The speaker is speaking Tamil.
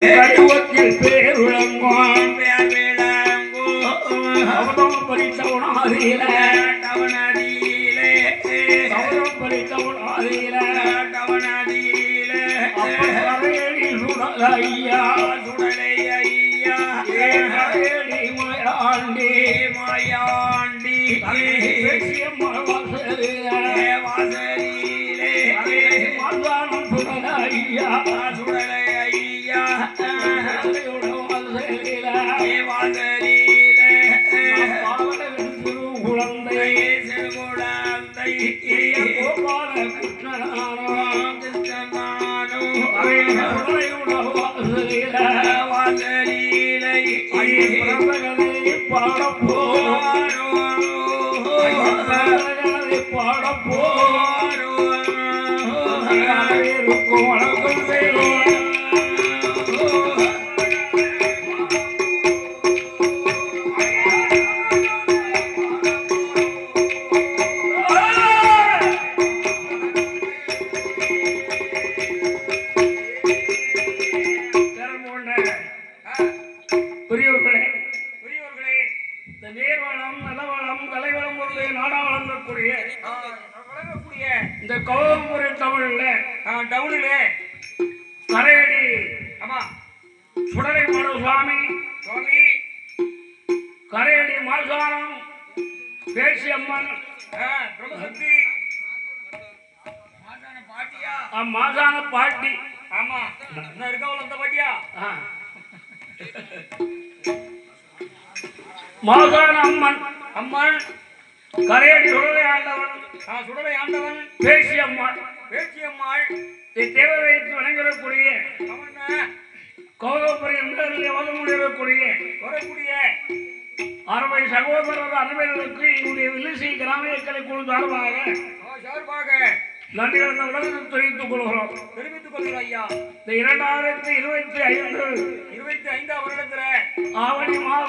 கடுவத்தில் பேர் விளங்கும் பேர் விளங்கும் அவதம் பறித்தவனாதியில டவனதியிலே அவதம் பறித்தவனாதியில டவனதியிலே அப்படி சுடலையா சுடலை ஐயா கரையடி மாயாண்டி மாயாண்டி வாசலிலே மாதானம் சுடலையா சுடலை ஐயா வாசலிலே குழந்தை சிறுகுழந்தை கோபால கிருஷ்ணனானோ கிருஷ்ணனானோ வாசலிலே பாடப்போரோ பாடப்போரோ இருக்கும் வணக்கம் செய்வோம். இந்த கௌரவமுறை டவுனில் கரையடி சுடலை மடு சுவாமி சுவாமி கரையடி மாசானம் பேசியம்மன் பிரம்மசக்தி மாசான பாட்டி ஆமா இருக்கவள் அந்த பாட்டியா மாசான அம்மன் அம்மன் கரையடி சுடலை ஆண்டவன் சுடலை ஆண்டவன் பேசியம்மாள் பேசியம்மாள் தேவதைக்கு வணங்கக்கூடிய கௌரவபுரி என்பதில் வரக்கூடிய வரக்கூடிய அறுவை சகோதரர் அனைவர்களுக்கு என்னுடைய வில்லிசை கிராம இயக்கலை குழு சார்பாக நன்றி கலந்த உலகத்தில் தெரிவித்துக் கொள்கிறோம் ஐயா. இந்த 2025 வருடத்தில் ஆவணி மாதம்